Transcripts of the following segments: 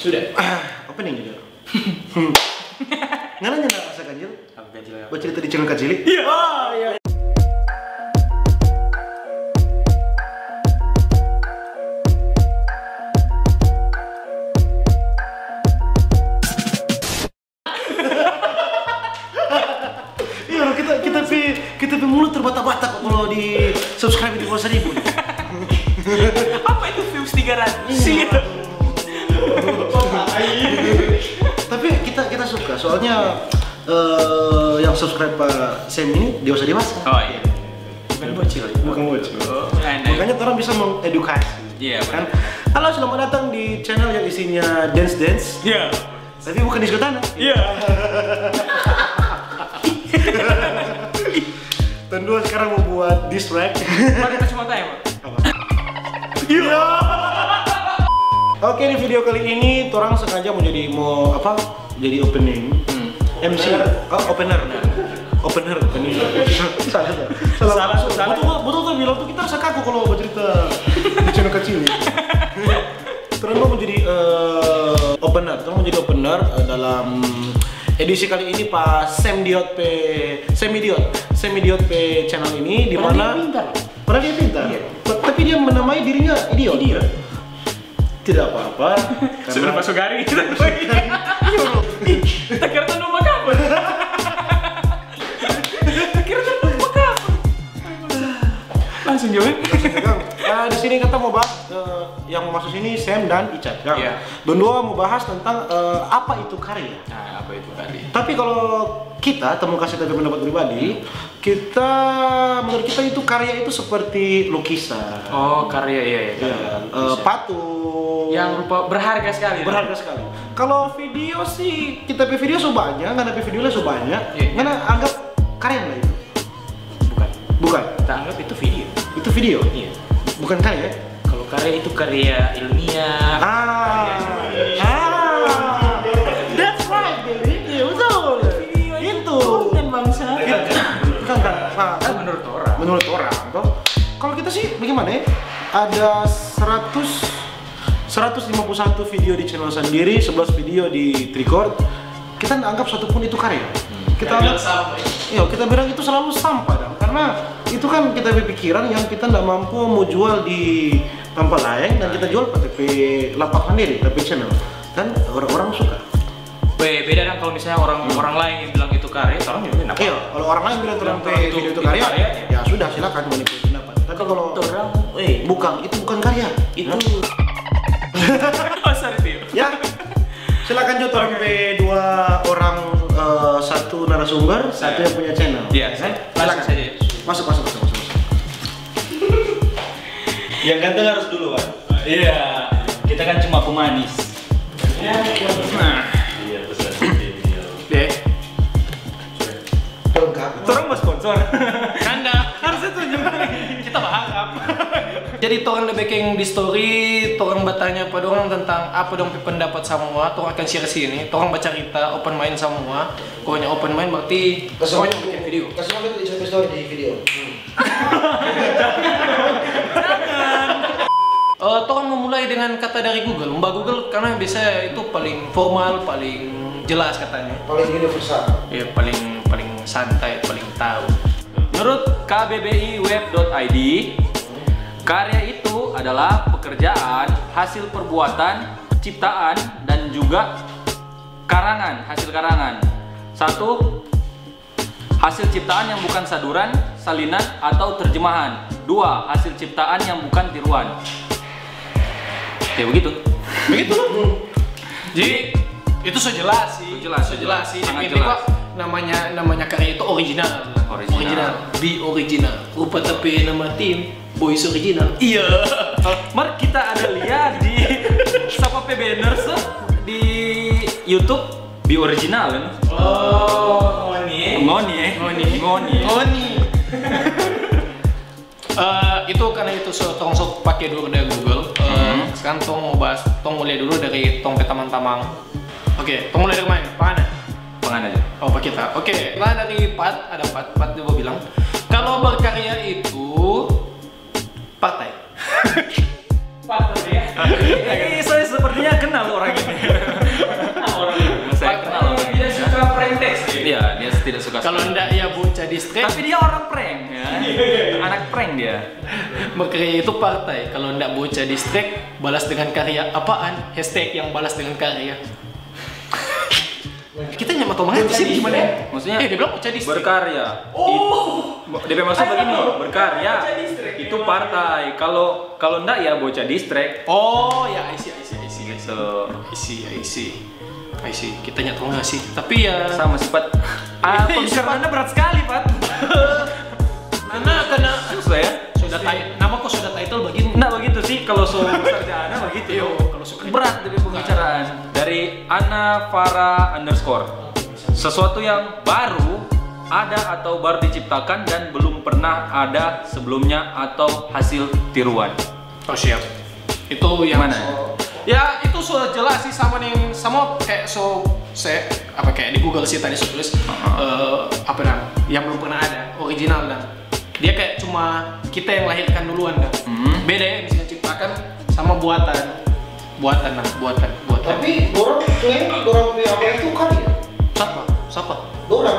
Sudah. Opening juga. Ngana nyana rasa ganjil? Apa ganjil ya? Buat cerita di channel Kajili? Iya. Oh, iya. Iya, kita mulut terbata-bata kalau di subscribe di bawah 1000. Apa itu views 300? Tapi kita suka soalnya yang subscribe Pak Sam ini dewasa. Oh iya. Bukan bocil. Bukan bocil. Oh, makanya orang bisa mengedukasi. Iya, kan? Halo, selamat datang di channel yang isinya dance. Iya. Tapi bukan di tanah. Iya. Tentu sekarang mau buat diss track. Mari kita cuma tanya, Pak. Iya. Oke, di video kali ini orang sengaja jadi opening. MC. Opener. Opening. Salah. Betul tuh bilang tuh kita rasa kaku kalau bercerita di channel kecil. Terus mau menjadi opener dalam edisi kali ini Pak Semidiot P channel ini di mana padahal dia pintar. Iya. Tapi dia menamai dirinya idiot. Tidak apa-apa. Sebenarnya Pak Sugari kita kira tuh nama kapan? Langsung jawab. Di sini kita mau bahas yang mau masuk sini Sam dan Icat. Iya. Berdua mau bahas tentang apa itu karya. Nah, apa itu karya? Tapi kalau kita kasih pendapat pribadi, menurut kita itu karya itu seperti lukisan. Oh, karya iya. Patung. Yang rupa berharga sekali. Berharga sekali. Kalau video sih kita video banyak, nggak ada videonya banyak. Karena anggap karya nggak itu? Bukan. Kita anggap itu video. Itu video. Iya. Bukan karya. Kalau karya itu karya ilmiah. That's right, baby. Iya, betul. Itu. Dan bangsa. Kan menurut orang toh. Kalau kita sih bagaimana ya? Ada 151 video di channel sendiri, 11 video di Tricord. Kita nggak anggap satupun itu karya. Kita bilang itu selalu sampah dong. Karena itu kan kita berpikiran yang kita nggak mampu mau jual di tempat lain dan kita jual pakai lapak sendiri, tapi channel dan orang-orang suka. Beda kan kalau misalnya orang lain yang bilang itu karya, orang juga kenapa? Iya, kalau orang lain bilang video itu karya, ya sudah silakan manipulasi pendapat. Tapi kalau orang, itu bukan karya, itu. Oh, sorry. Ya, silakan juga dua orang, satu narasumber, satu yang punya channel. Iya, silakan saja. Masuk. Yang ganteng harus dulu, Pak. Iya. Kita kan cuma pemanis. Nah. Iya, pesan video. Deh. Orang mau sponsor. Anda harusnya tunjuk. Kita berharap. Jadi orang lebih di story, orang bertanya pada orang tentang apa dong pendapat semua, orang akan share sini, orang baca cerita, open mind semua. Pokoknya open mind berarti semuanya bikin video. Kasih komen di story di video. Orang memulai dengan kata dari Google, Mbak Google karena biasanya itu paling formal, paling jelas katanya. Paling universal. Ya paling santai, paling tahu. Menurut kbbiweb.id, karya itu adalah pekerjaan, hasil perbuatan, ciptaan, dan juga hasil karangan. 1. Hasil ciptaan yang bukan saduran, salinan, atau terjemahan. 2. Hasil ciptaan yang bukan tiruan. Ya begitu. Jadi itu sejelas sih. Sejelas sih. Sangat Ini jelas. kok namanya karya itu original. Be original. Rupa tapi nama tim Boys Original. Iya. Mari kita ada lihat di Sapa Banners di YouTube Be Original kan? Oh, Ngoni. Itu karena itu tong sok pakai dulu dari Google. Sekarang tong mau bahas, tong mulai dulu dari tong teman-teman. Oke, tong mulai dari mana? Pengen aja. Oh, Pak kita. Oke, nah dari Pat dia mau bilang kalau berkarya itu partai. Saya sepertinya kenal orang ini. Kalau enggak ya bocah distrek. Tapi dia orang prank ya. Anak prank dia. Berkarya itu partai. Kalau enggak bocah distrek, balas dengan karya. Apaan? Hashtag yang balas dengan karya. Kita nyampe tahu banget sih gimana ya? Maksudnya dia bilang bocah distrek. berkarya. DP maksud begini, berkarya itu partai. Kalau enggak ya bocah distrek. Oh ya, I see. So, I see. Kita nyata nggak sih? Tapi ya sama sifat. Pembicaraan Anda berat sekali, Pak. karena Susah ya? nama kok sudah title begini. Nggak begitu sih, kalau sarjana begitu. Kalau suka Berat dari pembicaraan. Dari Ana Farah _ sesuatu yang baru ada atau baru diciptakan dan belum pernah ada sebelumnya atau hasil tiruan. Oh siap. Itu yang Mana? Ya itu sudah jelas sih sama kayak kayak di Google sih tadi saya tulis yang belum pernah ada original dia kayak cuma kita yang lahirkan duluan beda ya misalnya ciptakan sama buatan. Tapi orang klaim orang punya apa itu karya. Siapa? Dora.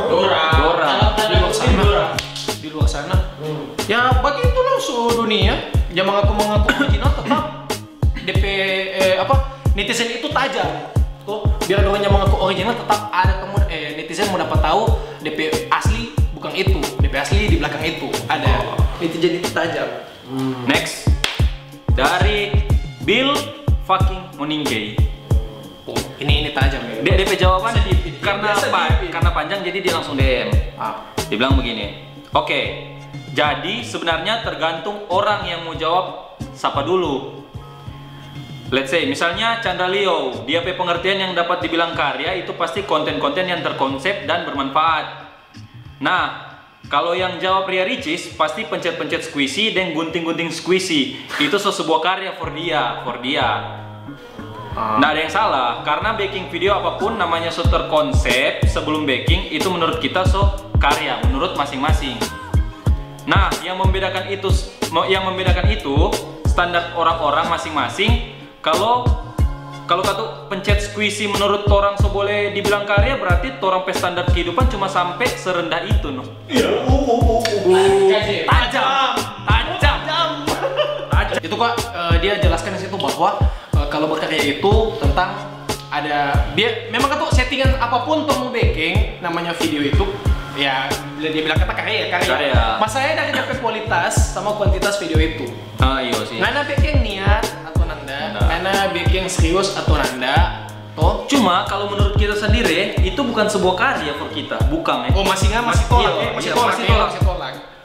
Di luar sana. Ya begitu loh dunia. Yang mengaku original tetap DP netizen itu tajam. Tuh, biar orang yang mengaku original tetap ada netizen mau dapat tahu DP asli bukan itu. DP asli di belakang itu ada. Netizen itu tajam. Next dari Bill fucking Moningke. Oh, ini tajam ya. DP jawaban karena biasa karena panjang jadi dia langsung DM. Dia bilang begini. Oke. Jadi sebenarnya tergantung orang yang mau jawab siapa dulu. Let's say misalnya Chandra Leo, dia pengertian yang dapat dibilang karya itu pasti konten-konten yang terkonsep dan bermanfaat. Nah, kalau yang jawab Ria Ricis pasti pencet-pencet squishy dan gunting-gunting squishy. Itu sebuah karya for dia. Nah, ada yang salah karena baking video apapun namanya so terkonsep sebelum baking itu menurut kita so karya menurut masing-masing. Nah, yang membedakan itu standar orang-orang masing-masing. Kalau kata pencet squishy menurut orang so boleh dibilang karya berarti orang pe standar kehidupan cuma sampai serendah itu no. Tajam. Itu kok dia jelaskan di situ bahwa kalau berkarya itu tentang memang kan tuh settingan apapun tuh mau baking namanya video itu ya dia bilang kata karya. Masalahnya dari DP kualitas sama kuantitas video itu. Iya sih. Nana baking niat atau nanda, nana baking serius atau nanda. Toh. Cuma kalau menurut kita sendiri itu bukan sebuah karya for kita, bukan ya. Oh masih tolak.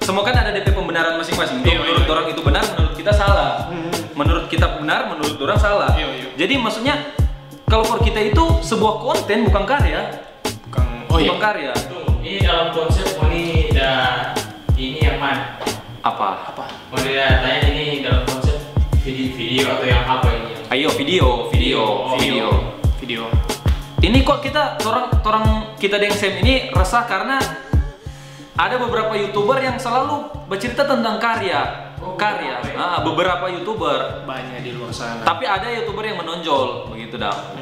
Semua kan ada DP pembenaran masing-masing. Menurut orang itu benar, menurut kita salah. Menurut kita benar, menurut orang salah. Jadi maksudnya kalau for kita itu sebuah konten bukan karya. Bukan karya. Ini dalam konsep ini yang mana? Apa? Mau dia tanya ini dalam konsep video atau yang apa ini? Ayo video. Ini kok kita yang Sam ini resah karena ada beberapa YouTuber yang selalu bercerita tentang karya. Beberapa YouTuber Banyak di luar sana. Tapi ada YouTuber yang menonjol begitu dah.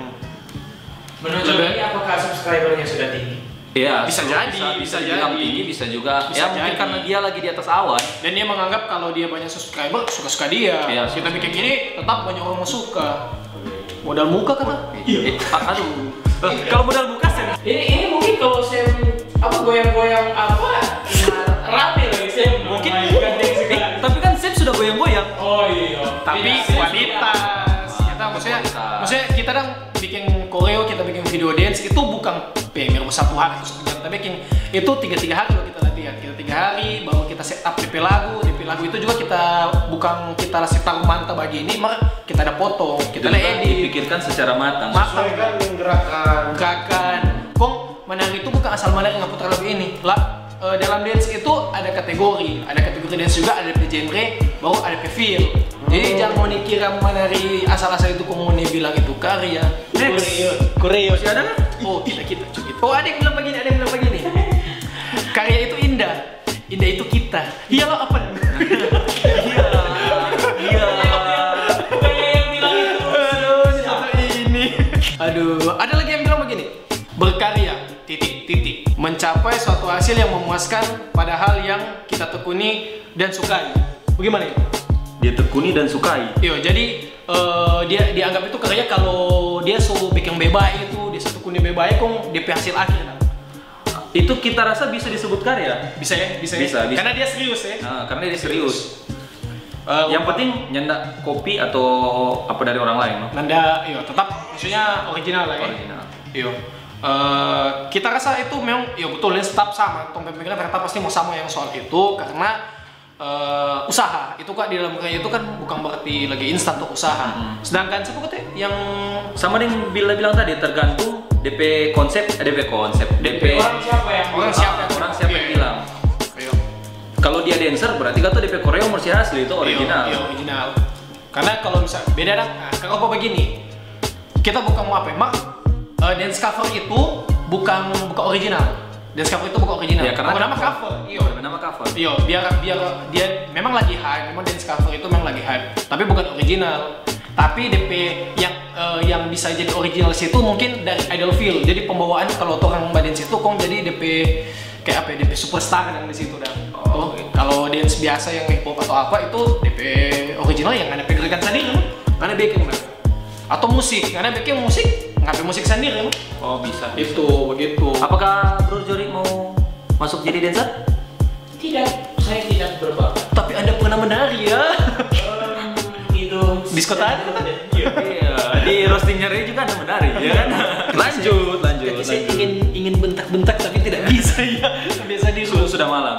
Menonjol ini apakah subscribernya sudah tinggi? Iya, bisa dibilang tinggi, bisa juga. Mungkin karena dia lagi di atas awan. Dan dia menganggap kalau dia banyak subscriber, suka dia. Iya, kita bikin gini, tetap banyak orang yang suka. Modal muka kata? Iya. Aduh. Kalau modal muka Sam. Ini mungkin kalau Sam goyang-goyang rame lagi Sam. Mungkin. Tapi kan Sam sudah goyang-goyang. Oh iya. Tapi kualitas. Maksudnya kita bikin koreo, kita bikin video dance itu bukan pengen satu hari atau satu jam kita bikin. Itu 3 hari loh kita latihan. Kita 3 hari baru kita set up DP lagu itu juga kita setar mantap bagi ini, maka kita ada foto, kita ada edit, dipikirkan secara matang. Sesuaikan dengan gerakan. Kong menari itu bukan asal menari nggak putar lagu ini lah. Dalam dance itu ada kategori dance juga, ada genre, baru ada feel. Jadi jangan mau dikira menari asal-asal itu kok mau bilang itu karya. Koreo sih ada kan? Oh kita. Oh ada yang bilang begini. Karya itu indah itu kita. Iya lo apa? Iya. Aduh, ada lagi yang bilang begini. Berkarya, mencapai suatu hasil yang memuaskan pada hal yang kita tekuni dan sukai. Bagaimana itu? Dia tekuni dan sukai. Iya, jadi dia dianggap itu karya kalau dia suruh bikin bebaik itu, dia tekuni bebaik kong DP hasil akhir. Itu kita rasa bisa disebut karya. Bisa ya? Bisa. Karena dia serius ya. Nah, karena dia serius. Yang penting nyandak kopi atau apa dari orang lain. No? Nanda, iya tetap maksudnya original lah ya. Original. Iya. Kita rasa itu memang, ya betul, tetap sama. Tong pemikiran ternyata pasti mau sama yang soal itu karena usaha itu kak di dalam karya itu kan bukan berarti lagi instan untuk usaha. Sedangkan siapa kata yang sama dengan bilang tadi tergantung DP konsep, DP orang siapa yang bilang. Kalau dia dancer berarti kata DP koreo mesti asli itu original. Iya, original. Karena kalau misalnya beda dah. Kalau apa begini, kita bukan mau apa mak dance cover itu bukan original. Dance cover itu bukan original. Ya, karena nama cover. Iya. Nama cover. Iya, biar dia memang lagi hype. Memang dance cover itu memang lagi hype. Tapi bukan original. Tapi DP yang bisa jadi original situ mungkin dari idol feel. Jadi pembawaan kalau orang dance itu kong jadi DP kayak apa ya, DP superstar yang di situ dah. Kalau dance biasa yang hip hop atau apa itu DP original yang ada pegang sendiri, ada backing lah. Atau musik, karena backing musik ngapain musik sendiri. Oh bisa. Itu begitu. Apakah Bro Jori mau masuk jadi dancer? Tidak, saya tidak berbakat. Tapi Anda pernah menari ya? Itu Disko tadi. Iya. Di roastingnya Ray juga ada menari, ya kan? Lanjut. Saya ingin bentak-bentak tapi tidak bisa ya. Biasa di Sudah malam.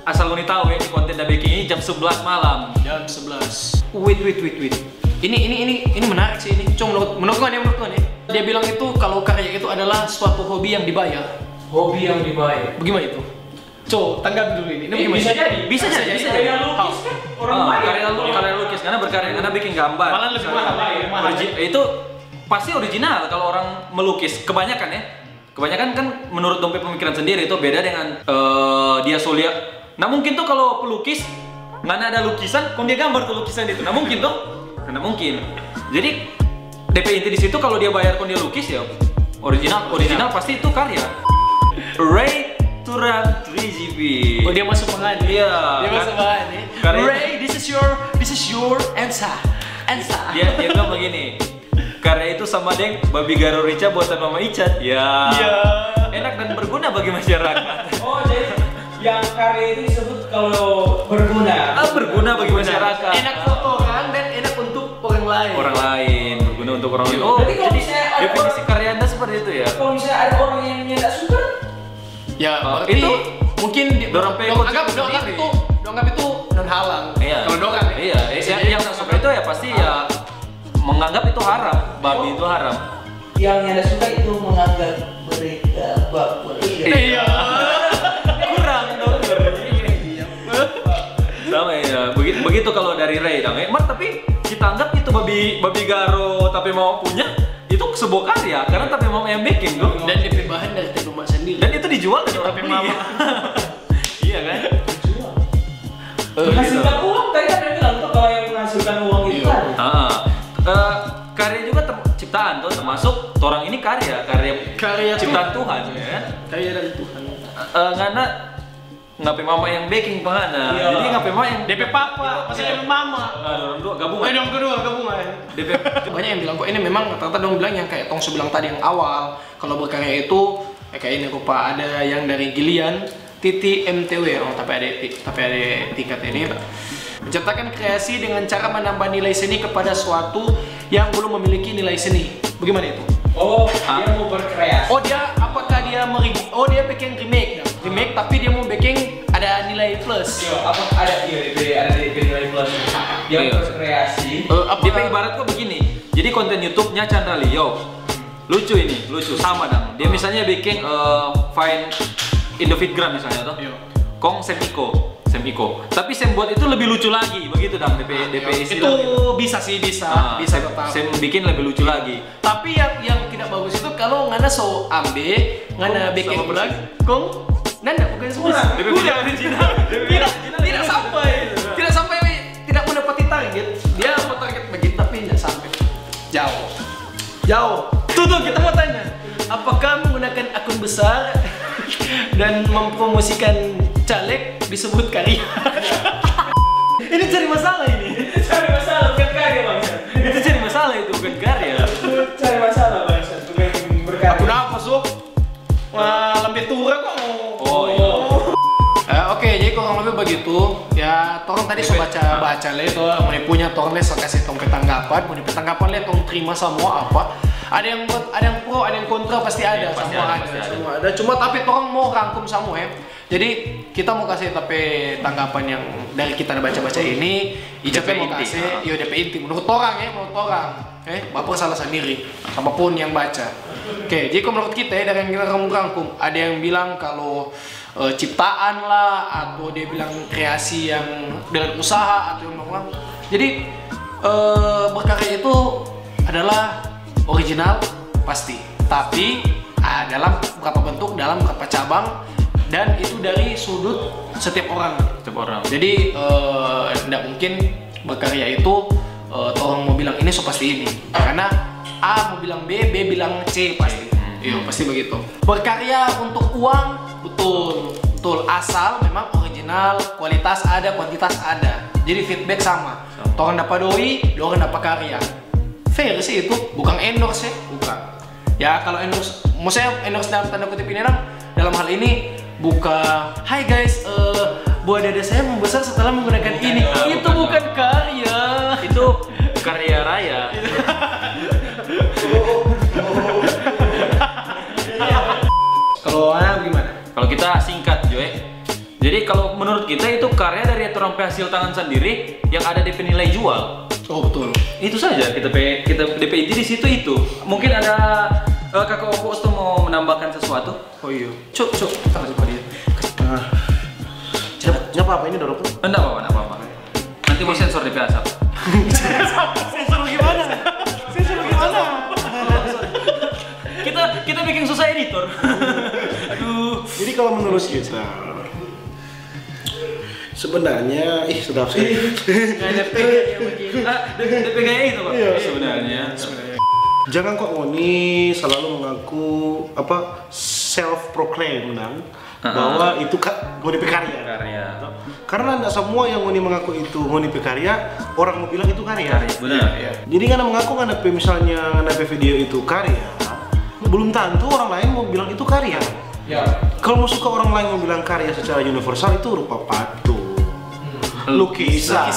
Asal Uni tahu ya di konten The Baking ini jam 11 malam. Jam 11. Wait. Ini menarik sih ini. Cuma menurut kau nih. Dia bilang itu kalau karya itu adalah suatu hobi yang dibayar. hobi yang dibayar. Bagaimana itu? Tanggapi dulu ini. Bagaimana? Bisa jadi. Karya lukis kan orang bayar. Karya lukis karena berkarya, karena bikin gambar. Malah lebih mahal. Itu pasti original kalau orang melukis. Kebanyakan ya. Kebanyakan kan menurut dompet pemikiran sendiri itu beda dengan dia solia. Nah mungkin tuh kalau pelukis nggak ada lukisan, kok dia gambar tuh lukisan itu. Nah mungkin tuh, karena mungkin. Jadi DP inti di situ kalau dia bayar kok dia lukis ya original pasti itu karya. Ray Turan 3GP. Oh dia masuk pengan. Iya. Dia masuk pengan ya. Ray, this is your answer. Dia bilang begini. Karya itu sama deng babi Garo Rica buatan Mama Icat. Ya. Iya. Enak dan berguna bagi masyarakat. Oh jadi yang karya itu disebut kalau berguna. Berguna bagi masyarakat. Enak foto orang dan enak untuk orang lain. Orang lain, berguna untuk orang lain. Oh, Jadi kalau jadi misalnya ada definisi karya Anda seperti itu ya? Kalau misalnya ada orang yang tidak suka, Ya, berarti itu mungkin dorang anggap itu non halal. Iya. Kalau dorang ya. Iya, yang tak suka itu ya pasti ya menganggap itu haram, babi itu haram. yang tidak suka itu menganggap mereka baper. Iya. Kurang dong. Sama ya, begitu kalau dari Ray dong. Mar tapi kita anggap itu babi Garo tapi mau punya itu sebuah karya karena tapi mama yang bikin tuh. Dan DP bahan dari teh rumah sendiri. Dan itu dijual dari orang Tapi beli. mama. Iya kan? Menghasilkan uang, tadi kan dia bilang tuh kalau yang menghasilkan uang itu kan. Karya juga ciptaan tuh termasuk orang ini karya ciptaan Tuhan ya kan? Karya dari Tuhan. Karena ngapain mama yang baking pengana. Iya. Jadi ngapain mama yang DP papa, masih DP mama. orang dua gabungan. Dong kedua gabungan. DP Banyak yang bilang kok ini memang rata-rata dong bilang yang kayak Tong bilang tadi yang awal kalau berkarya itu kayak ini rupa ada yang dari Gilian Titi MTW tapi ada tingkat ini menciptakan kreasi dengan cara menambah nilai seni kepada suatu yang belum memiliki nilai seni. Bagaimana itu? Oh, dia mau berkreasi. Oh dia apakah dia dia bikin remake tapi dia mau bikin ada nilai plus. Iya, apa ada nilai plus. Dia Iya. berkreasi. DP ibarat kok begini. Jadi konten YouTube-nya Chandra Leo. Lucu sama dong. Dia misalnya bikin Find in the Feedgram misalnya tuh. Iya. Kong Sam Iko. Tapi Sam buat itu lebih lucu lagi, begitu dong DP Itu istilah. bisa tetap. Sam bikin lebih lucu lagi. Tapi yang tidak bagus itu kalau ngana so ambe, ngana bikin sama ulang, kong nanda bukan semua. DP video original. Tidak sampai tidak mendapati target. Dia mau target begitu tapi tidak sampai. Jauh. Tuh kita mau tanya. Apakah menggunakan akun besar dan mempromosikan caleg disebut karya? Ini cari masalah ini. Cari masalah bukan karya bang. Itu cari masalah itu bukan karya. Cari masalah bang, bukan berkarya. Akun apa Sob? Lambe tura kok. Oh iya. Oke, jadi kurang lebih begitu. Ya, tolong tadi so baca le to, mau punya tolong le so kasih tong ketanggapan, mau petanggapan le tong terima semua apa. Ada yang pro, ada yang kontra, pasti ada, Pasti semua ada, ada, pasti ada. semua ada. Cuma tapi tolong mau rangkum semua ya. Jadi kita mau kasih tapi tanggapan yang dari kita baca-baca ini, Ijat DP mau inti, kasih, ah. yo DP inti menurut orang ya, menurut orang. Bapak salah sendiri, apapun yang baca. Oke, jadi kalau menurut kita ya, dari yang kita rangkum, ada yang bilang kalau ciptaan lah, atau dia bilang kreasi yang dengan usaha atau yang apa. Jadi berkarya itu adalah original pasti, tapi dalam beberapa bentuk, dalam beberapa cabang, dan itu dari sudut setiap orang. Setiap orang. Jadi tidak mungkin berkarya itu orang mau bilang ini so pasti ini, karena A mau bilang B, B bilang C pasti. Iya pasti begitu. Berkarya untuk uang betul asal memang original, kualitas ada, kuantitas ada. Jadi feedback sama. Orang dapat doi, orang dapat karya. Fair sih itu, bukan endorse ya, bukan. Ya kalau endorse, maksudnya endorse dalam tanda kutip ini dalam hal ini bukan, hai guys, buah dada saya membesar setelah menggunakan ini. Itu bukan karya. Itu karya raya. Kalau Ana gimana? Kalau kita singkat Joy. Jadi kalau menurut kita itu karya dari orang hasil tangan sendiri yang ada DP nilai jual. Oh betul. Itu saja kita DP inti di situ itu. Mungkin ada kakak Opo tuh mau menambahkan sesuatu. Oh iya. Cuk, kita kasih pada dia. Nyapa apa ini dorong? Enggak apa-apa. Nanti mau sensor DP asap. Sensor gimana? Kita bikin susah editor. Aduh. Jadi kalau menurut kita sebenarnya sudah sih. DP gaya itu Pak. Iya. Sebenarnya. Jangan kok Ngoni selalu mengaku apa self proclaim bahwa itu Ngoni karya. Karena tidak semua yang Ngoni mengaku itu Ngoni karya, orang mau bilang itu karya. Benar. Iya. Jadi karena mengaku misalnya video itu karya, belum tentu orang lain mau bilang itu karya. Ya. Kalau mau suka orang lain mau bilang karya secara universal itu rupa patung, lukisan,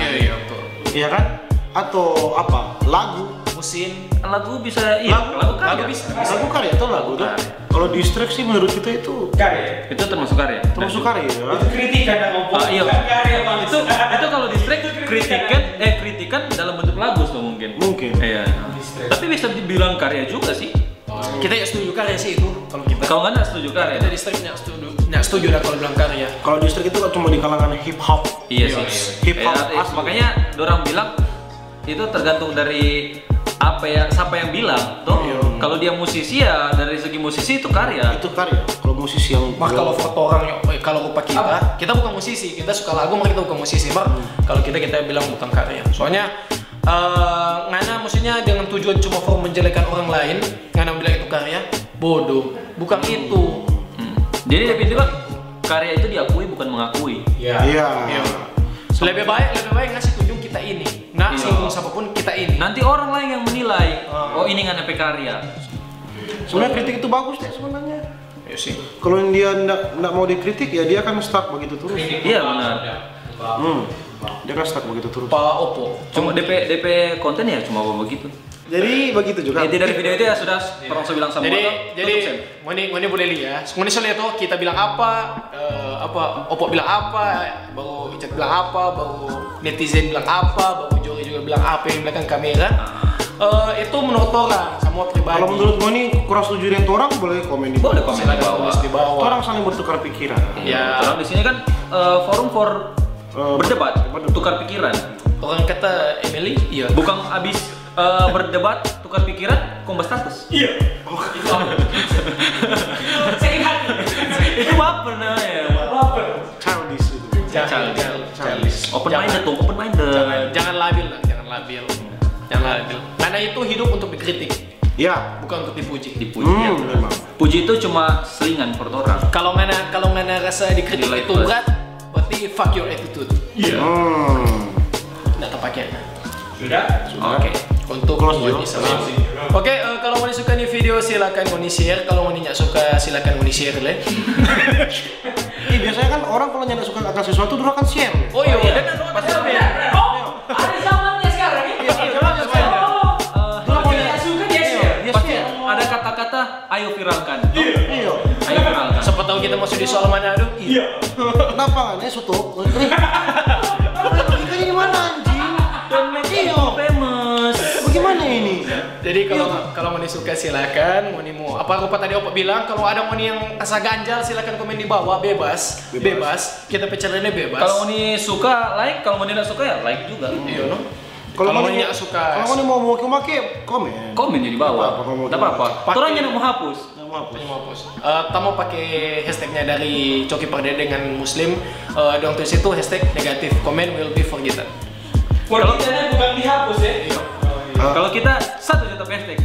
Iya betul. iya kan? Atau apa? Lagu. Musim. Lagu bisa lagu karya. bisa. Lagu karya atau lagu tuh? Kalau distract sih menurut kita itu Karya. Itu termasuk karya. termasuk karya. Itu kritikan dan ngomong. Iya. Bukan karya bang. Itu kalau distract kritikan dalam bentuk lagu tuh mungkin. Mungkin. Iya. Tapi bisa dibilang karya juga sih. Kita ya setuju karya sih itu kalau kita. Kalau nggak setuju karya. Kita distrik nggak setuju dah kalau bilang karya. Kalau distract itu kan cuma di kalangan hip hop. Iya Iya, sih. hip hop Ya, asli. makanya dorang bilang itu tergantung dari siapa yang bilang tuh. Iya. Kalau dia musisi ya dari segi musisi itu karya. Itu karya. Kalau musisi yang Kalau foto orang, kalau rupa kita bukan musisi, kita suka lagu, kita bukan musisi. Kalau kita bilang bukan karya. Soalnya ngana maksudnya dengan tujuan cuma for menjelekan orang lain, ngana bilang itu karya, bodoh. Bukan itu. Jadi definitif karya itu diakui bukan mengakui. Iya. Lebih baik ngasih tunjuk kita ini. Nggak Iya. singgung siapapun kita ini. Nanti orang lain yang menilai. Oh ini nggak karya. Sebenarnya kritik itu bagus deh sebenarnya. Ya sih. Kalau dia nggak mau dikritik ya dia akan stuck begitu terus. Iya benar. Dia kan stuck begitu terus. Pak Oppo. Cuma DP konten ya cuma begitu. Jadi begitu juga. Inti dari video itu ya sudah orang bilang sama Jadi Ngoni boleh lihat. Ngoni soalnya tuh kita bilang apa Oppo bilang apa, baru Icat bilang apa, baru netizen bilang apa, baru Jory juga bilang apa yang belakang kamera. Itu menurut orang, semua pribadi. Kalau menurut gue nih kurang setuju dengan orang boleh komen di Boleh bawah. komen di bawah. Tulis di bawah. Orang saling bertukar pikiran. Ya, Orang di sini kan forum for berdebat, tukar pikiran. orang kata Emily, iya. Bukan abis berdebat, tukar pikiran, kombas status. Iya. Sakit hati. Itu baper namanya. Childish itu. Childish. Open minded tuh, open minded. Jangan labil lah, jangan labil. Karena itu hidup untuk dikritik. Ya. bukan untuk dipuji. Dipuji ya. Memang. Puji itu cuma selingan per orang. Kalau ngana rasa dikritik Nilai itu plus. berat, berarti fuck your attitude. Nggak terpakai. Oke. Untuk Close buat dulu. Islam. Oke, kalau mau suka nih video silakan mau share. Kalau mau nggak suka silakan mau share le. Biasanya kan orang kalau nggak suka akan sesuatu dulu akan share. Oh iya, iya. dan pasti ada. Oh, ada zamannya sekarang ya? Iya, zamannya sekarang. Oh, kalau dia nggak suka dia share. Dia Pasti share. ada kata-kata ayo viralkan. Iya. Ayo viralkan. Siapa tahu kita masuk di soal Manado? Iya. Kenapa kan? Soto. Logikanya di mana anjing? Iya. Famous. Bagaimana ini? Jadi kalau mau suka silakan, mau apa rupa tadi Opa bilang, kalau ada mau yang asa ganjal silakan komen di bawah, bebas. Kita pecahannya bebas. Kalau Moni suka like, kalau Moni tidak suka ya like juga. iya no. Kalau Kalau mau nggak suka, kalau mau make komen. Komen di bawah. Apa-apa, Tidak apa-apa. Pakai- Orang yang mau hapus. Nggak mau hapus. Ini mau hapus. Tamu pakai hashtagnya dari Coki Pardede dengan Muslim. Dong tulis itu hashtag negatif. Comment will be forgotten. Kalau kita bukan dihapus ya. Iya. Kalau kita 1 juta hashtag.